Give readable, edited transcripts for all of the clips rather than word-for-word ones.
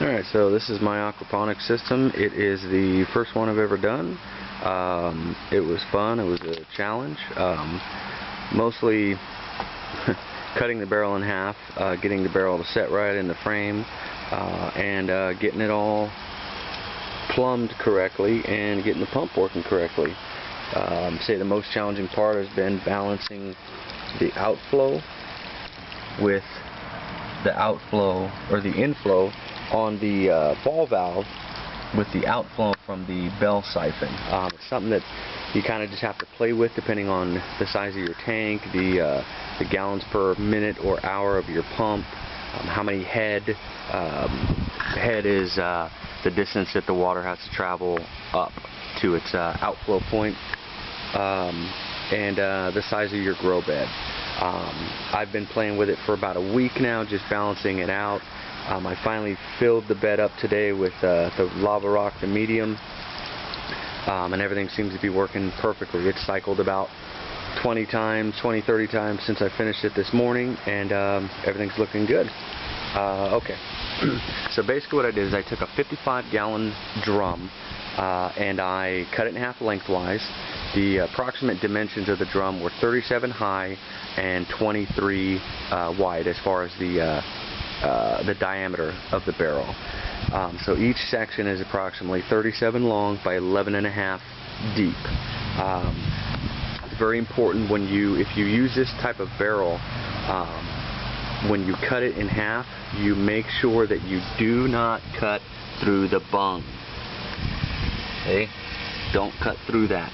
Alright, so this is my aquaponics system. It is the first one I've ever done. It was fun. It was a challenge. Mostly cutting the barrel in half, getting the barrel to set right in the frame, and getting it all plumbed correctly and getting the pump working correctly. Say the most challenging part has been balancing the outflow with the outflow, or the inflow on the ball valve with the outflow from the bell siphon. It's something that you kind of just have to play with depending on the size of your tank, the gallons per minute or hour of your pump, how many head. Head is the distance that the water has to travel up to its outflow point, and the size of your grow bed. I've been playing with it for about a week now, just balancing it out. I finally filled the bed up today with the lava rock, the medium, and everything seems to be working perfectly. It's cycled about 20, 30 times since I finished it this morning, and everything's looking good. Okay, so basically what I did is I took a 55-gallon drum and I cut it in half lengthwise. The approximate dimensions of the drum were 37 high and 23 wide as far as the diameter of the barrel. So each section is approximately 37 long by 11.5 deep. It's very important when if you use this type of barrel, when you cut it in half, you make sure that you do not cut through the bung. Okay? Don't cut through that.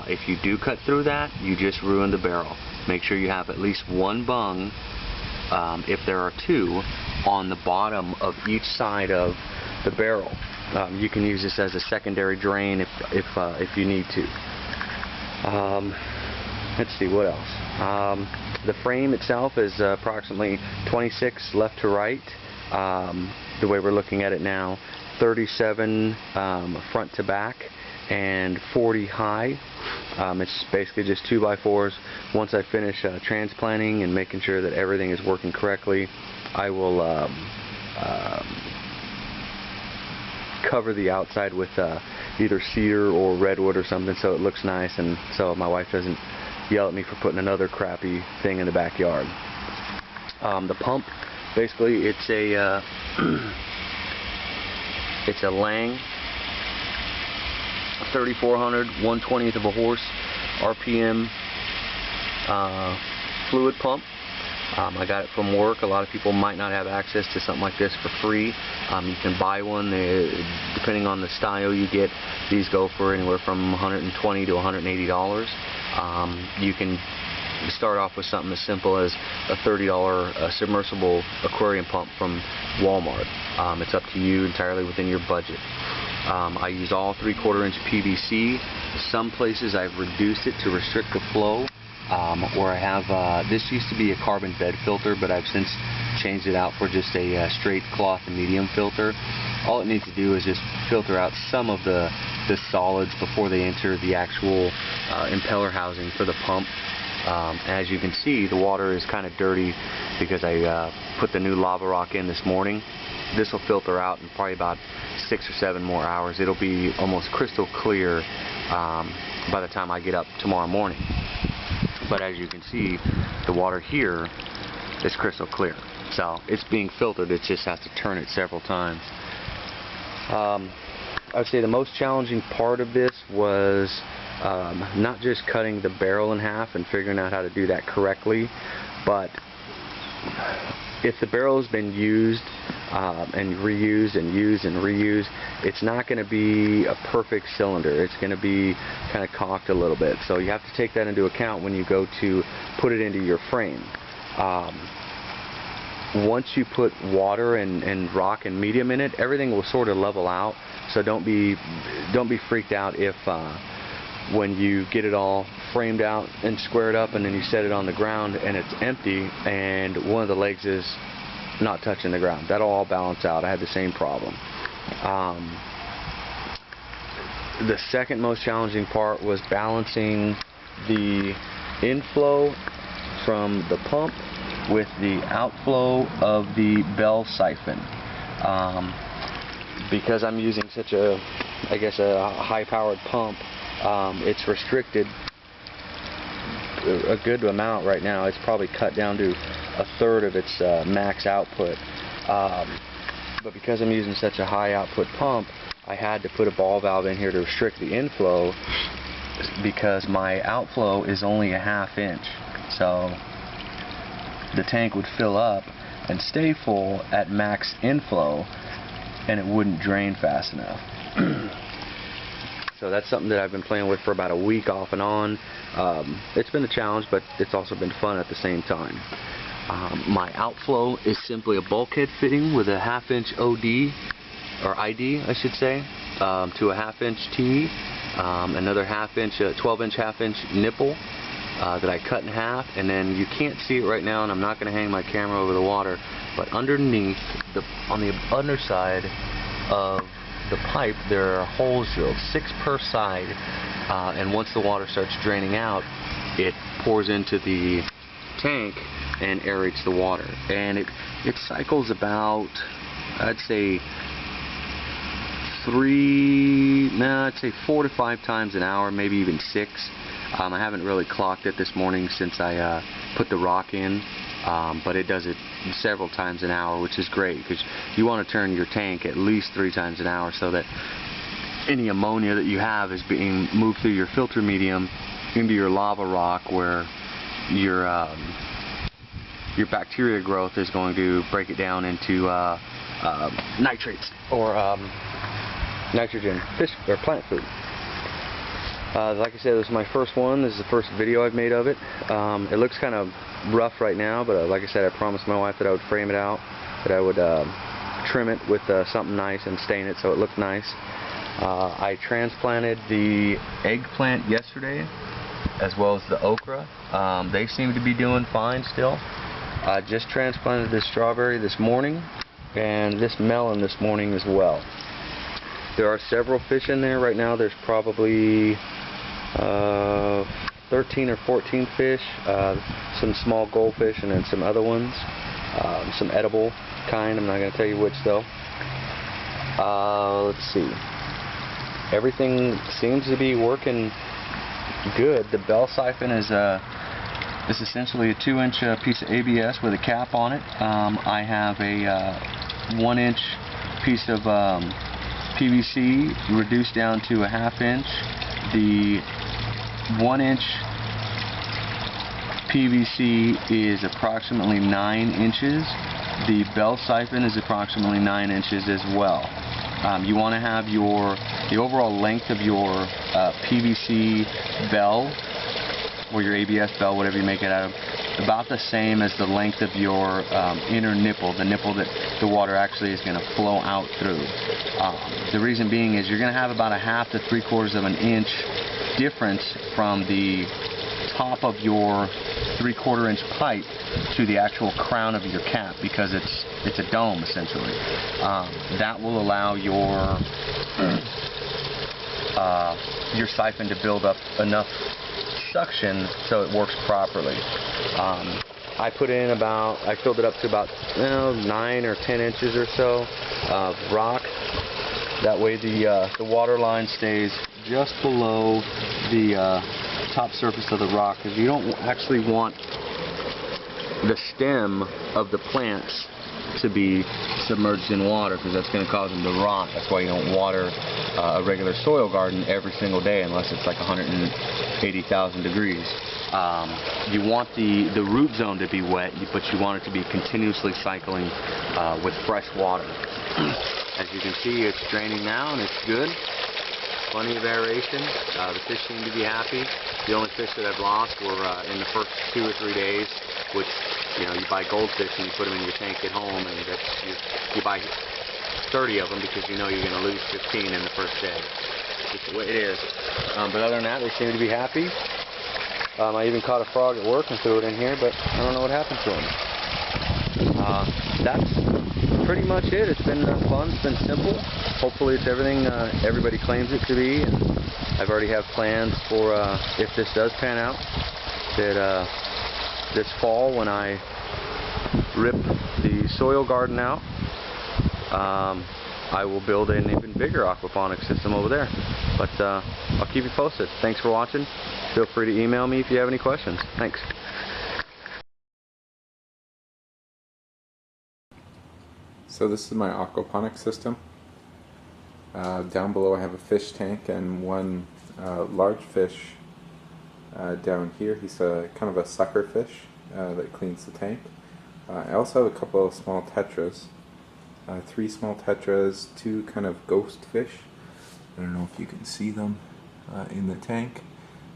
If you do cut through that, you just ruin the barrel. Make sure you have at least one bung, if there are two, on the bottom of each side of the barrel. You can use this as a secondary drain if you need to. Let's see what else. The frame itself is approximately 26 left to right. The way we're looking at it now, 37 front to back, and 40 high. It's basically just 2x4s. Once I finish transplanting and making sure that everything is working correctly, I will cover the outside with either cedar or redwood or something so it looks nice, and so my wife doesn't yell at me for putting another crappy thing in the backyard. The pump, basically it's a it's a Lang 3400 1/20th of a horse RPM fluid pump. I got it from work. A lot of people might not have access to something like this for free. You can buy one. Depending on the style you get, these go for anywhere from $120 to $180. You can start off with something as simple as a $30 submersible aquarium pump from Walmart. It's up to you, entirely within your budget. I use all 3/4 inch PVC. Some places I've reduced it to restrict the flow, or I have, this used to be a carbon bed filter, but I've since changed it out for just a straight cloth and medium filter. All it needs to do is just filter out some of the solids before they enter the actual impeller housing for the pump. As you can see, the water is kind of dirty because I put the new lava rock in this morning. This will filter out in probably about 6 or 7 more hours. It'll be almost crystal clear by the time I get up tomorrow morning. But as you can see, the water here is crystal clear. So it's being filtered, it just has to turn it several times. I would say the most challenging part of this was not just cutting the barrel in half and figuring out how to do that correctly, but if the barrel has been used and reused and used and reused, it's not going to be a perfect cylinder. It's going to be kind of cocked a little bit. So you have to take that into account when you go to put it into your frame. Once you put water and rock and medium in it, everything will sort of level out. So don't be freaked out if when you get it all framed out and squared up and then you set it on the ground and it's empty and one of the legs is not touching the ground. That'll all balance out. I had the same problem. The second most challenging part was balancing the inflow from the pump with the outflow of the bell siphon. because I'm using such a, I guess, a high-powered pump, it's restricted a good amount right now. It's probably cut down to a third of its max output. But because I'm using such a high output pump, I had to put a ball valve in here to restrict the inflow, because my outflow is only a ½ inch. So the tank would fill up and stay full at max inflow, and it wouldn't drain fast enough. So that's something that I've been playing with for about a week off and on. It's been a challenge, but it's also been fun at the same time. My outflow is simply a bulkhead fitting with a ½ inch OD, or ID I should say, to a ½ inch T, another 12 inch ½ inch nipple that I cut in half, and then you can't see it right now, and I'm not going to hang my camera over the water, but underneath, on the underside of the pipe, there are holes drilled, 6 per side, and once the water starts draining out, it pours into the tank and aerates the water, and it cycles about, I'd say 4 to 5 times an hour, maybe even 6. I haven't really clocked it this morning since I put the rock in, but it does it several times an hour, which is great, because you want to turn your tank at least 3 times an hour so that any ammonia that you have is being moved through your filter medium into your lava rock, where your bacteria growth is going to break it down into nitrates, or nitrogen, fish or plant food. Like I said, this is my first one. This is the first video I've made of it. It looks kind of rough right now, but like I said, I promised my wife that I would frame it out, that I would trim it with something nice and stain it so it looked nice. I transplanted the eggplant yesterday, as well as the okra. They seem to be doing fine still. I just transplanted this strawberry this morning, and this melon this morning as well. There are several fish in there right now. There's probably 13 or 14 fish, some small goldfish, and then some other ones, some edible kind. I'm not going to tell you which though. Let's see. Everything seems to be working good. The bell siphon is essentially a 2-inch piece of ABS with a cap on it. I have a 1-inch piece of PVC reduced down to a ½ inch. The 1-inch PVC is approximately 9 inches. The bell siphon is approximately 9 inches as well. You want to have the overall length of your PVC bell, or your ABS bell, whatever you make it out of, about the same as the length of your inner nipple, the nipple that the water actually is going to flow out through. The reason being is you're going to have about a ½ to 3/4 of an inch difference from the top of your 3/4 inch pipe to the actual crown of your cap, because it's a dome essentially. That will allow your siphon to build up enough suction so it works properly. I filled it up to about 9 or 10 inches or so of rock. That way the water line stays just below the top surface of the rock, because you don't actually want the stem of the plants to be submerged in water, because that's going to cause them to rot. That's why you don't water a regular soil garden every single day unless it's like 180,000 degrees. You want the root zone to be wet, but you want it to be continuously cycling with fresh water. As you can see, it's draining now, and it's good. Plenty of aeration. The fish seem to be happy. The only fish that I've lost were in the first 2 or 3 days, which, you buy goldfish and you put them in your tank at home, and you buy 30 of them because you know you're going to lose 15 in the first day. It's just the way it is. But other than that, they seem to be happy. I even caught a frog at work and threw it in here, but I don't know what happened to him. That's pretty much it. It's been fun. It's been simple. Hopefully it's everything everybody claims it to be. And I've already have plans for if this does pan out, that this fall, when I rip the soil garden out, I will build an even bigger aquaponics system over there. But I'll keep you posted. Thanks for watching. Feel free to email me if you have any questions. Thanks. So this is my aquaponics system. Down below I have a fish tank and one large fish down here. He's kind of a sucker fish that cleans the tank. I also have a couple of small tetras. 3 small tetras, 2 kind of ghost fish. I don't know if you can see them in the tank.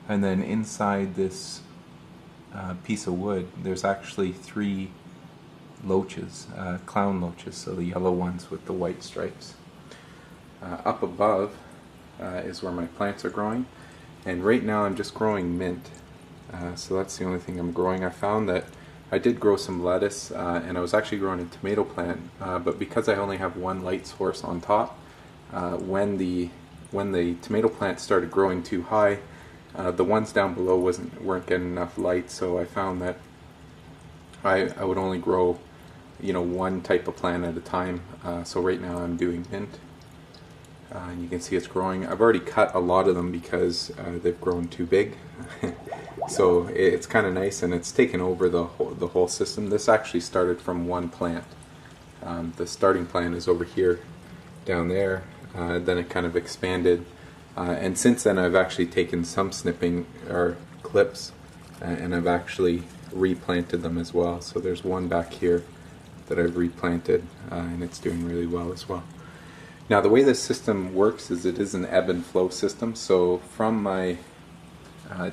And then inside this piece of wood there's actually 3 loaches, clown loaches, so the yellow ones with the white stripes. Up above is where my plants are growing, and right now I'm just growing mint, so that's the only thing I'm growing. I found that I did grow some lettuce, and I was actually growing a tomato plant, but because I only have one light source on top, when the tomato plant started growing too high, the ones down below weren't getting enough light, so I found that I would only grow, you know, one type of plant at a time. So right now I'm doing mint, and you can see it's growing. I've already cut a lot of them because they've grown too big. So it's kind of nice, and it's taken over the whole system. This actually started from one plant. The starting plant is over here, down there. Then it kind of expanded, and since then I've actually taken some snipping or clips, and I've actually replanted them as well. So there's one back here that I've replanted, and it's doing really well as well. Now the way this system works is it is an ebb and flow system. So from my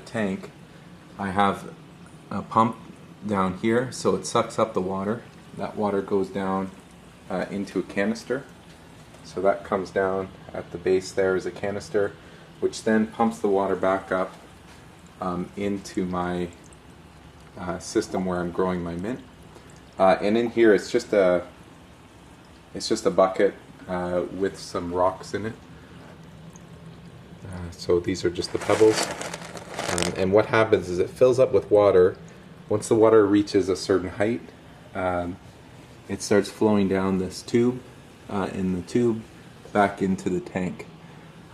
tank I have a pump down here, so it sucks up the water. That water goes down into a canister. So that comes down at the base. There is a canister which then pumps the water back up into my system where I'm growing my mint. And in here it's just a bucket with some rocks in it. So these are just the pebbles. And what happens is it fills up with water. Once the water reaches a certain height, it starts flowing down this tube, in the tube back into the tank.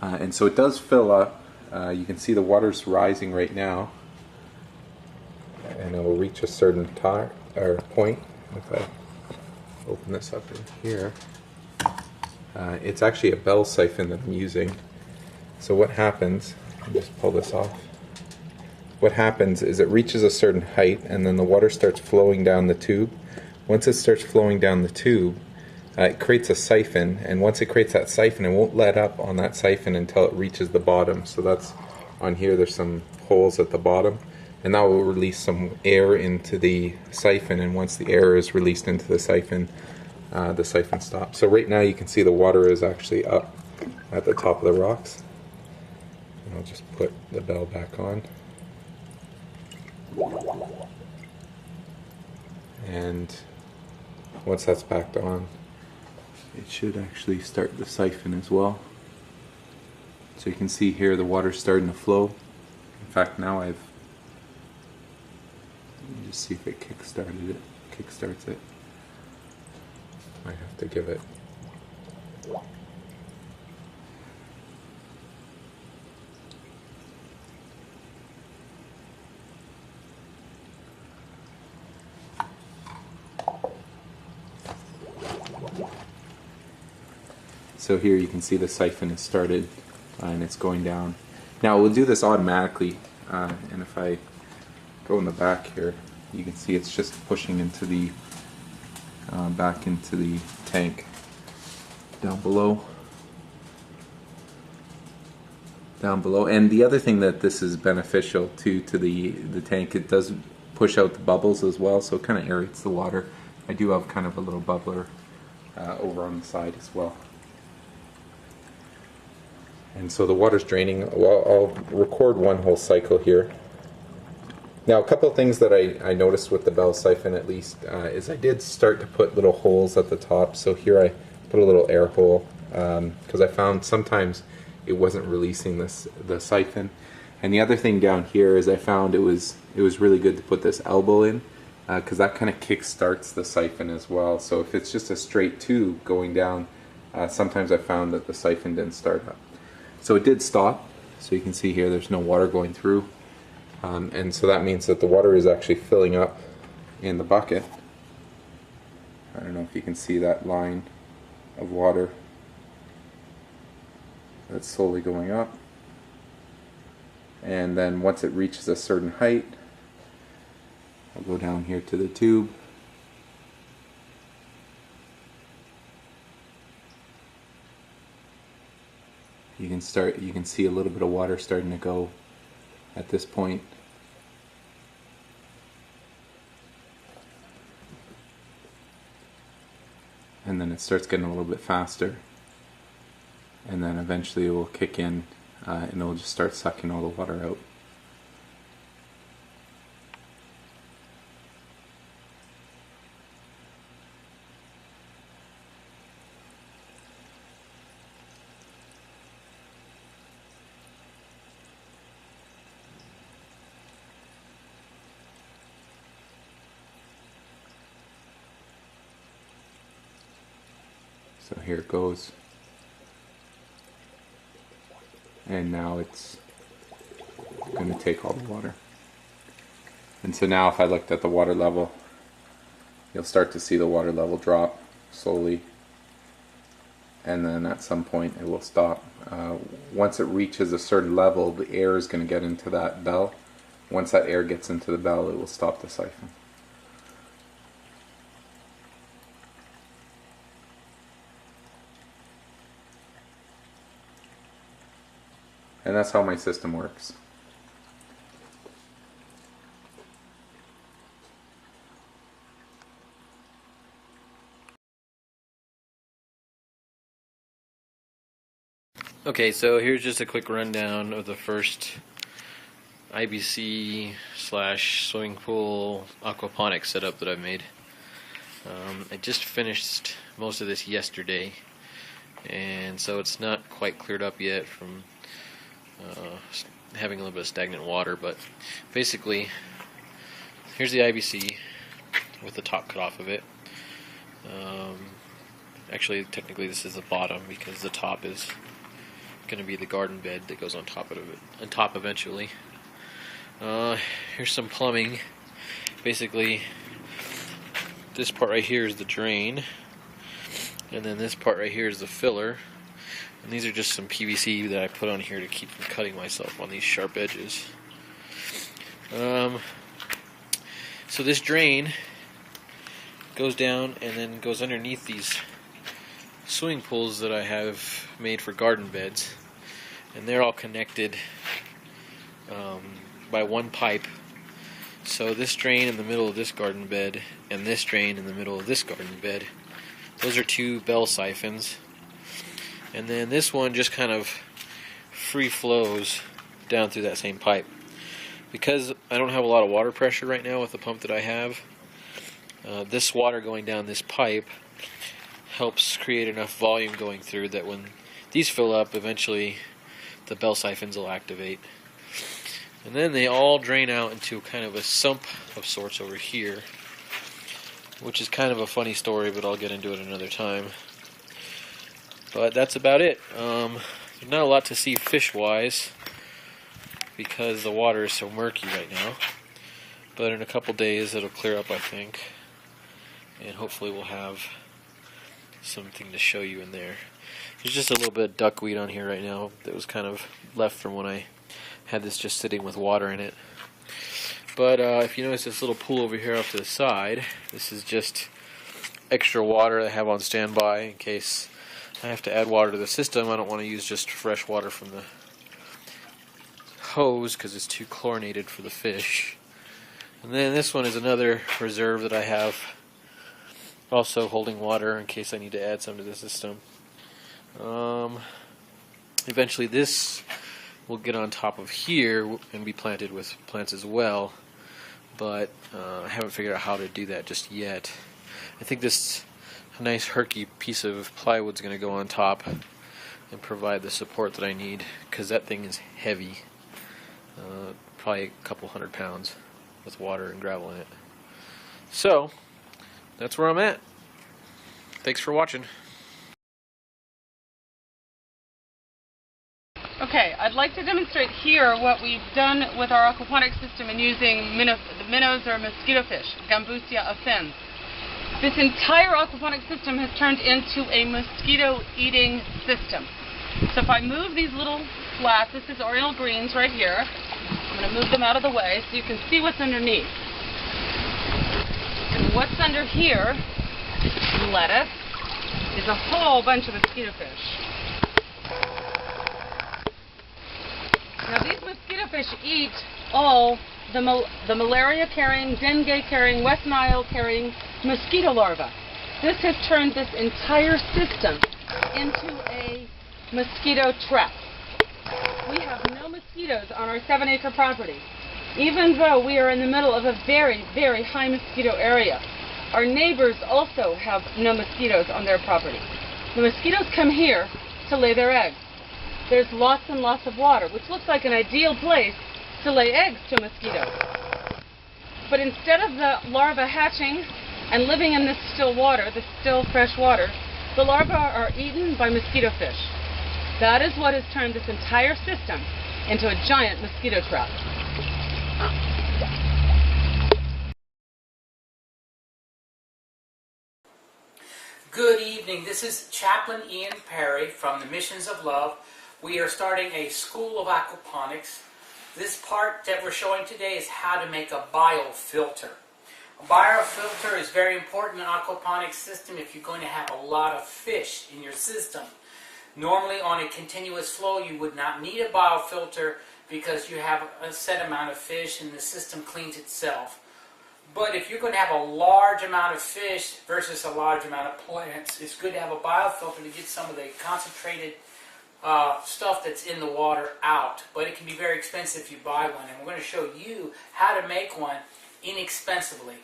And so it does fill up. You can see the water's rising right now, and it will reach a certain point. If I open this up in here, it's actually a bell siphon that I'm using. So what happens, let me just pull this off. What happens is it reaches a certain height, and then the water starts flowing down the tube. Once it starts flowing down the tube, it creates a siphon, and once it creates that siphon, it won't let up on that siphon until it reaches the bottom. So that's on here, there's some holes at the bottom, and that will release some air into the siphon, and once the air is released into the siphon stops. So right now you can see the water is actually up at the top of the rocks. And I'll just put the bell back on. And once that's backed on, it should actually start the siphon as well. So you can see here the water's starting to flow. In fact, now let me just see if it kickstarts it. Might have to give it. So here you can see the siphon has started, and it's going down. Now we'll do this automatically, and if I go in the back here, you can see it's just pushing into the back into the tank down below. And the other thing that this is beneficial to the tank, it does push out the bubbles as well, so it kind of aerates the water. I do have kind of a little bubbler over on the side as well. And so the water's draining. Well, I'll record one whole cycle here. Now, a couple of things that I noticed with the bell siphon, at least, is I did start to put little holes at the top. So here I put a little air hole because I found sometimes it wasn't releasing the siphon. And the other thing down here is I found it was really good to put this elbow in because that kind of kick starts the siphon as well. So if it's just a straight tube going down, sometimes I found that the siphon didn't start up. So it did stop. So you can see here there's no water going through. And so that means that the water is actually filling up in the bucket. I don't know if you can see that line of water that's slowly going up. And then once it reaches a certain height, I'll go down here to the tube. You can see a little bit of water starting to go at this point. And then it starts getting a little bit faster. And then eventually it will kick in and it'll just start sucking all the water out. So here it goes, and now it's going to take all the water. And so now if I looked at the water level, you'll start to see the water level drop slowly, and then at some point it will stop. Once it reaches a certain level, the air is going to get into that bell. Once that air gets into the bell, it will stop the siphon. And that's how my system works. Okay, so here's just a quick rundown of the first IBC / swimming pool aquaponics setup that I've made. I just finished most of this yesterday, and so it's not quite cleared up yet from having a little bit of stagnant water, but basically here's the IBC with the top cut off of it. Actually, technically this is the bottom because the top is going to be the garden bed that goes on top of it, on top eventually. Here's some plumbing. Basically, this part right here is the drain, and then this part right here is the filler. And these are just some PVC that I put on here to keep from cutting myself on these sharp edges. So this drain goes down and then goes underneath these swimming pools that I have made for garden beds, and they're all connected by one pipe. So this drain in the middle of this garden bed and this drain in the middle of this garden bed, those are two bell siphons. And then this one just kind of free flows down through that same pipe. Because I don't have a lot of water pressure right now with the pump that I have, this water going down this pipe helps create enough volume going through that when these fill up, eventually the bell siphons will activate. And then they all drain out into kind of a sump of sorts over here, which is kind of a funny story, but I'll get into it another time. But that's about it. There's not a lot to see fish-wise because the water is so murky right now. But in a couple days it'll clear up, I think. And hopefully we'll have something to show you in there. There's just a little bit of duckweed on here right now that was kind of left from when I had this just sitting with water in it. But if you notice this little pool over here off to the side, this is just extra water I have on standby in case I have to add water to the system. I don't want to use just fresh water from the hose because it's too chlorinated for the fish. And then this one is another reserve that I have, also holding water in case I need to add some to the system. Eventually this will get on top of here and be planted with plants as well, but I haven't figured out how to do that just yet. I think this nice herky piece of plywood is going to go on top and provide the support that I need, because that thing is heavy, probably a couple 100 pounds with water and gravel in it. So that's where I'm at. Thanks for watching. Okay, I'd like to demonstrate here what we've done with our aquaponics system in using the minnows or mosquito fish, Gambusia offens. This entire aquaponics system has turned into a mosquito-eating system. So if I move these little flats, this is oriental greens right here. I'm going to move them out of the way so you can see what's underneath. And what's under here, lettuce, is a whole bunch of mosquito fish. Now these mosquito fish eat all the malaria-carrying, dengue-carrying, West Nile-carrying mosquito larvae. This has turned this entire system into a mosquito trap. We have no mosquitoes on our 7-acre property, even though we are in the middle of a very, very high mosquito area. Our neighbors also have no mosquitoes on their property. The mosquitoes come here to lay their eggs. There's lots and lots of water, which looks like an ideal place to lay eggs to mosquitoes. But instead of the larvae hatching and living in this still water, this still fresh water, the larvae are eaten by mosquito fish. That is what has turned this entire system into a giant mosquito trap. Good evening. This is Chaplain Ian Perry from the Missions of Love. We are starting a school of aquaponics. This part that we're showing today is how to make a biofilter. A biofilter is very important in an aquaponics system if you're going to have a lot of fish in your system. Normally on a continuous flow you would not need a biofilter because you have a set amount of fish and the system cleans itself. But if you're going to have a large amount of fish versus a large amount of plants, it's good to have a biofilter to get some of the concentrated stuff that's in the water out. But it can be very expensive if you buy one, and we're going to show you how to make one inexpensively.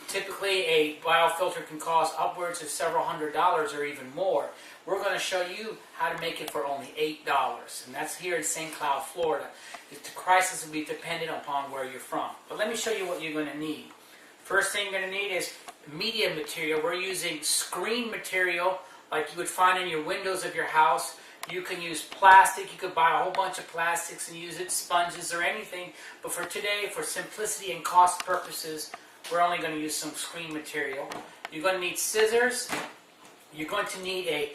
Typically a biofilter can cost upwards of several $100s or even more. We're going to show you how to make it for only $8, and that's here in St. Cloud, Florida. The prices will be dependent upon where you're from. But let me show you what you're going to need. First thing you're going to need is media material. We're using screen material like you would find in your windows of your house. You can use plastic. You could buy a whole bunch of plastics and use it, sponges or anything. But for today, for simplicity and cost purposes, we're only going to use some screen material. You're going to need scissors. You're going to need a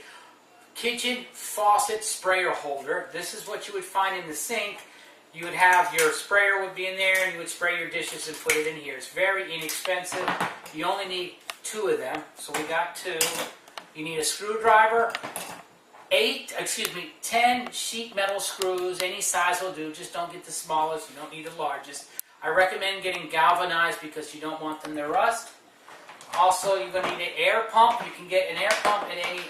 kitchen faucet sprayer holder. This is what you would find in the sink. You would have your sprayer would be in there, and you would spray your dishes and put it in here. It's very inexpensive. You only need 2 of them, so we got 2. You need a screwdriver, 10 sheet metal screws. Any size will do. Just don't get the smallest. You don't need the largest. I recommend getting galvanized because you don't want them to rust. Also, you're going to need an air pump. You can get an air pump at any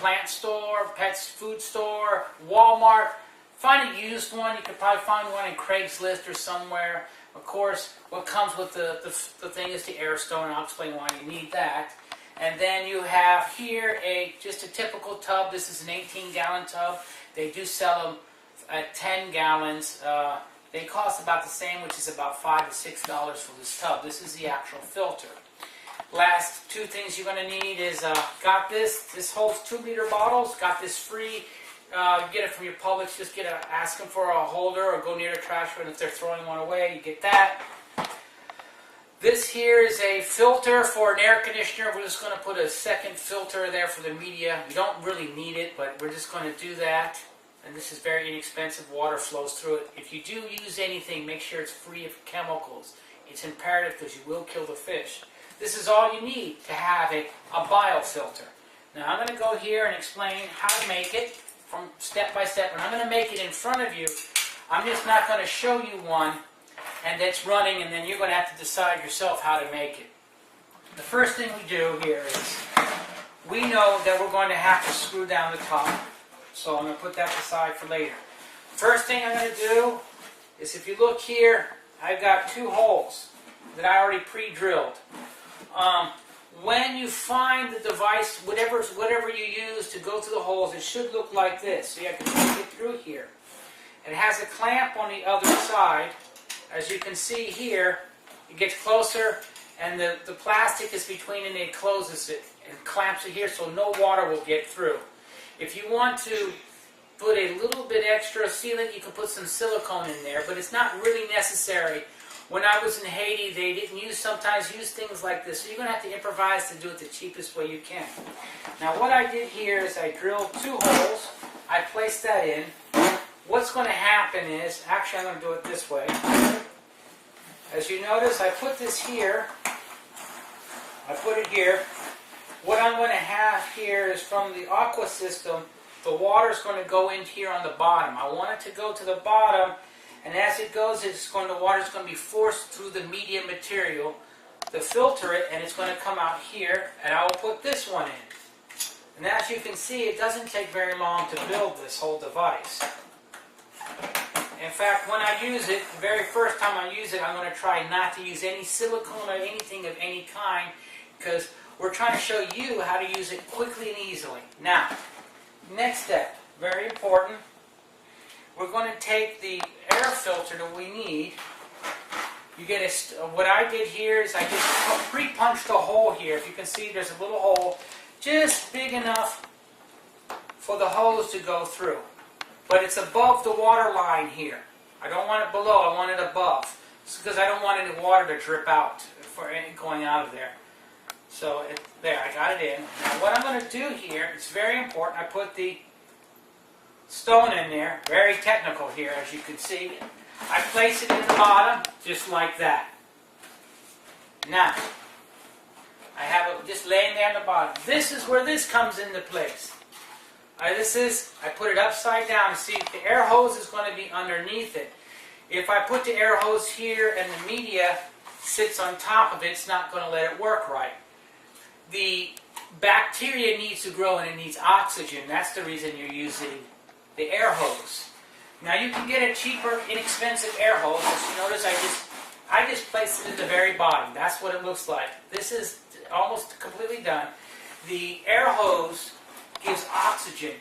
plant store, pet food store, Walmart. Find a used one. You could probably find one in Craigslist or somewhere. Of course, what comes with the thing is the air stone. I'll explain why you need that. And then you have here just a typical tub. This is an 18-gallon tub. They do sell them at 10 gallons. They cost about the same, which is about $5 to $6 for this tub. This is the actual filter. Last 2 things you're going to need is got this. This holds 2-liter bottles. Got this free. Get it from your Publix. Just ask them for a holder or go near the trash bin if they're throwing one away. You get that. This here is a filter for an air conditioner. We're just going to put a second filter there for the media. You don't really need it, but we're just going to do that. And this is very inexpensive. Water flows through it. If you do use anything, make sure it's free of chemicals. It's imperative because you will kill the fish. This is all you need to have a biofilter. Now I'm going to go here and explain how to make it from step by step. And I'm going to make it in front of you. I'm just not going to show you one and that's running, and then you're going to have to decide yourself how to make it. The first thing we do here is we know that we're going to have to screw down the top. So I'm going to put that aside for later. First thing I'm going to do is, if you look here, I've got 2 holes that I already pre-drilled. When you find the device, whatever you use to go through the holes, it should look like this. So you have to get through here. It has a clamp on the other side. As you can see here, it gets closer, and the plastic is between, and it closes it and clamps it here so no water will get through. If you want to put a little bit extra sealant, you can put some silicone in there, but it's not really necessary. When I was in Haiti, they didn't sometimes use things like this, so you're going to have to improvise to do it the cheapest way you can. Now what I did here is I drilled 2 holes, I placed that in. What's going to happen is, actually I'm going to do it this way. As you notice, I put this here, I put it here. What I'm going to have here is from the aqua system, the water is going to go in here on the bottom. I want it to go to the bottom, and as it goes, the water is going to be forced through the medium material to filter it, and it's going to come out here, and I will put this one in. And as you can see, it doesn't take very long to build this whole device. In fact, when I use it, the very first time I use it, I'm going to try not to use any silicone or anything of any kind, because we're trying to show you how to use it quickly and easily. Now, next step, very important. We're going to take the air filter that we need. You get what I did here is I just pre-punched a hole here. If you can see, there's a little hole just big enough for the hose to go through. But it's above the water line here. I don't want it below, I want it above. It's because I don't want any water to drip out for any going out of there. So there, I got it in. Now what I'm going to do here, it's very important, I put the stone in there, very technical here as you can see. I place it in the bottom, just like that. Now, I have it just laying there in the bottom. This is where this comes into place. I put it upside down. See, the air hose is going to be underneath it. If I put the air hose here and the media sits on top of it, it's not going to let it work right. The bacteria needs to grow and it needs oxygen. That's the reason you're using the air hose. Now you can get a cheaper, inexpensive air hose. As you notice, I just placed it at the very bottom. That's what it looks like. This is almost completely done. The air hose gives oxygen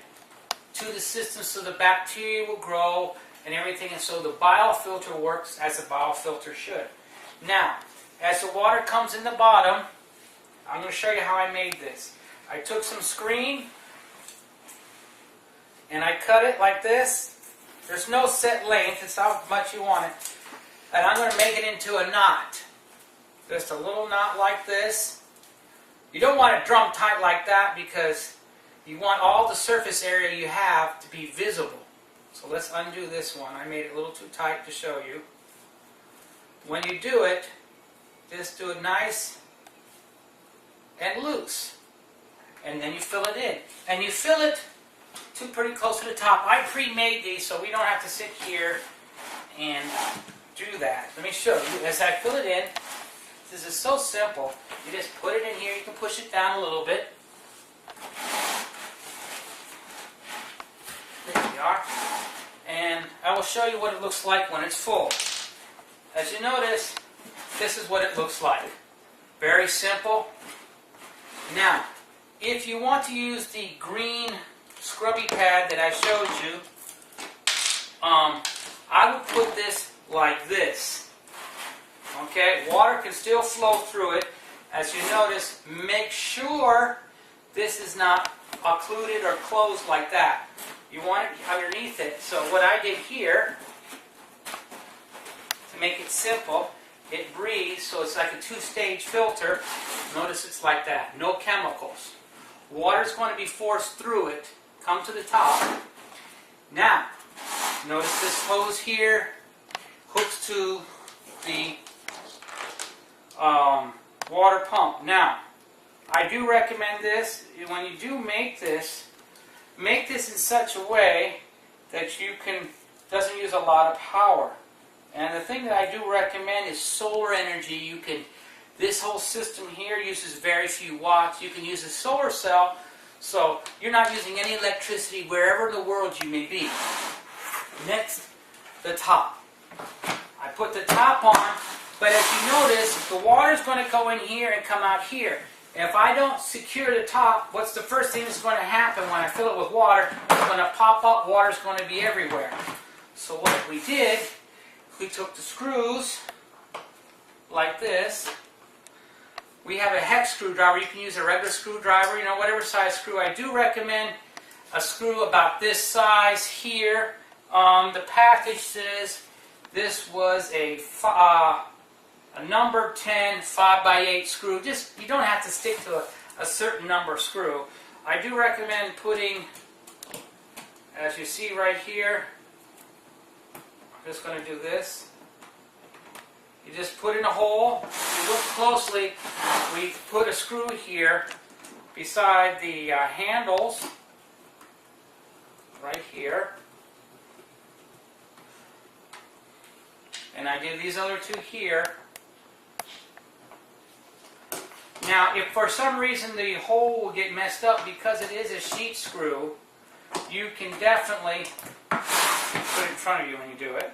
to the system so the bacteria will grow and everything, and so the biofilter works as a biofilter should. Now, as the water comes in the bottom, I'm going to show you how I made this. I took some screen and I cut it like this. There's no set length, it's how much you want it. And I'm going to make it into a knot. Just a little knot like this. You don't want it drum tight like that because you want all the surface area you have to be visible. So let's undo this one. I made it a little too tight to show you. When you do it, just do it nice and loose. And then you fill it in. And you fill it to pretty close to the top. I pre-made these so we don't have to sit here and do that. Let me show you. As I fill it in, this is so simple. You just put it in here. You can push it down a little bit. There we are. And I will show you what it looks like when it's full. As you notice, this is what it looks like. Very simple. Now, if you want to use the green scrubby pad that I showed you, I would put this like this. Okay, water can still flow through it. As you notice, make sure this is not occluded or closed like that. You want it underneath it. So what I did here, to make it simple, it breathes, so it's like a two-stage filter. Notice it's like that, no chemicals. Water's going to be forced through it, come to the top. Now, notice this hose here hooks to the water pump. Now, I do recommend this. When you do make this in such a way that you doesn't use a lot of power. And the thing that I do recommend is solar energy. This whole system here uses very few watts. You can use a solar cell, so you're not using any electricity wherever in the world you may be. Next, the top. I put the top on, but as you notice, the water is going to go in here and come out here. If I don't secure the top, what's the first thing that's going to happen when I fill it with water? It's going to pop up, water's going to be everywhere. So what we did, we took the screws like this. We have a hex screwdriver. You can use a regular screwdriver, whatever size screw. I do recommend a screw about this size here. The package says this was a number 10 5x8 screw. Just, you don't have to stick to a certain number screw. I do recommend putting, as you see right here, I'm just going to do this. You just put in a hole. If you look closely, we put a screw here beside the handles, right here. And I did these other two here. Now, if for some reason the hole will get messed up because it is a sheet screw, you can definitely put it in front of you when you do it.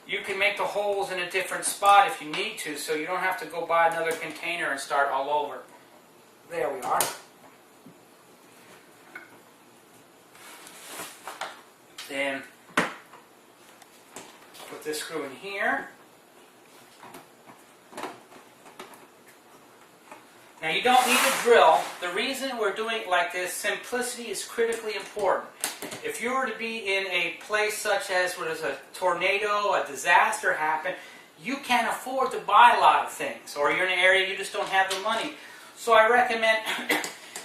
You can make the holes in a different spot if you need to, so you don't have to go buy another container and start all over. There we are. Then put this screw in here. Now you don't need a drill. The reason we're doing it like this, simplicity is critically important. If you were to be in a place such as where there's a tornado, a disaster happen, you can't afford to buy a lot of things, or you're in an area you just don't have the money. So I recommend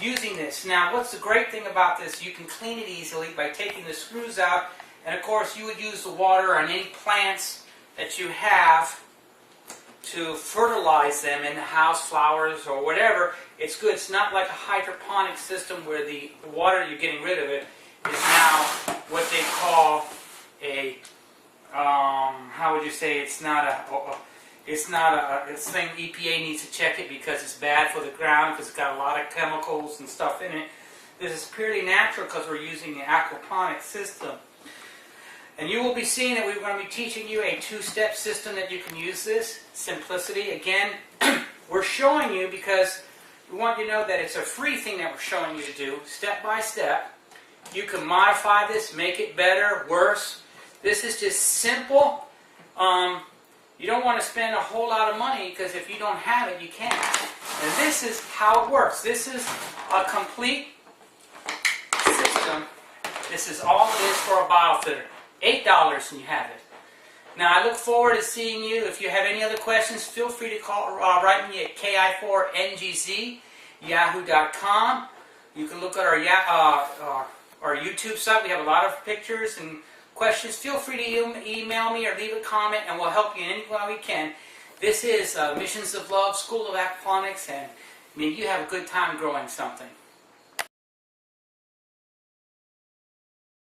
using this. Now what's the great thing about this, you can clean it easily by taking the screws out, and of course you would use the water on any plants that you have to fertilize them in the house, flowers or whatever. It's good. It's not like a hydroponic system where the water you're getting rid of it is now what they call a, how would you say, it's not a thing. EPA needs to check it because it's bad for the ground because it's got a lot of chemicals and stuff in it. This is purely natural because we're using the aquaponics system. And you will be seeing that we're going to be teaching you a two-step system that you can use this. Simplicity. Again, we're showing you because we want you to know that it's a free thing that we're showing you to do, step by step. You can modify this, make it better, worse. This is just simple. You don't want to spend a whole lot of money because if you don't have it, you can't. And this is how it works. This is a complete system. This is all it is for a biofilter. $8 and you have it. Now I look forward to seeing you. If you have any other questions, feel free to call, write me at ki4ngz@yahoo.com. You can look at our YouTube site. We have a lot of pictures and questions. Feel free to email me or leave a comment, and we'll help you in any way we can. This is Missions of Love, School of Aquaponics, and may you have a good time growing something.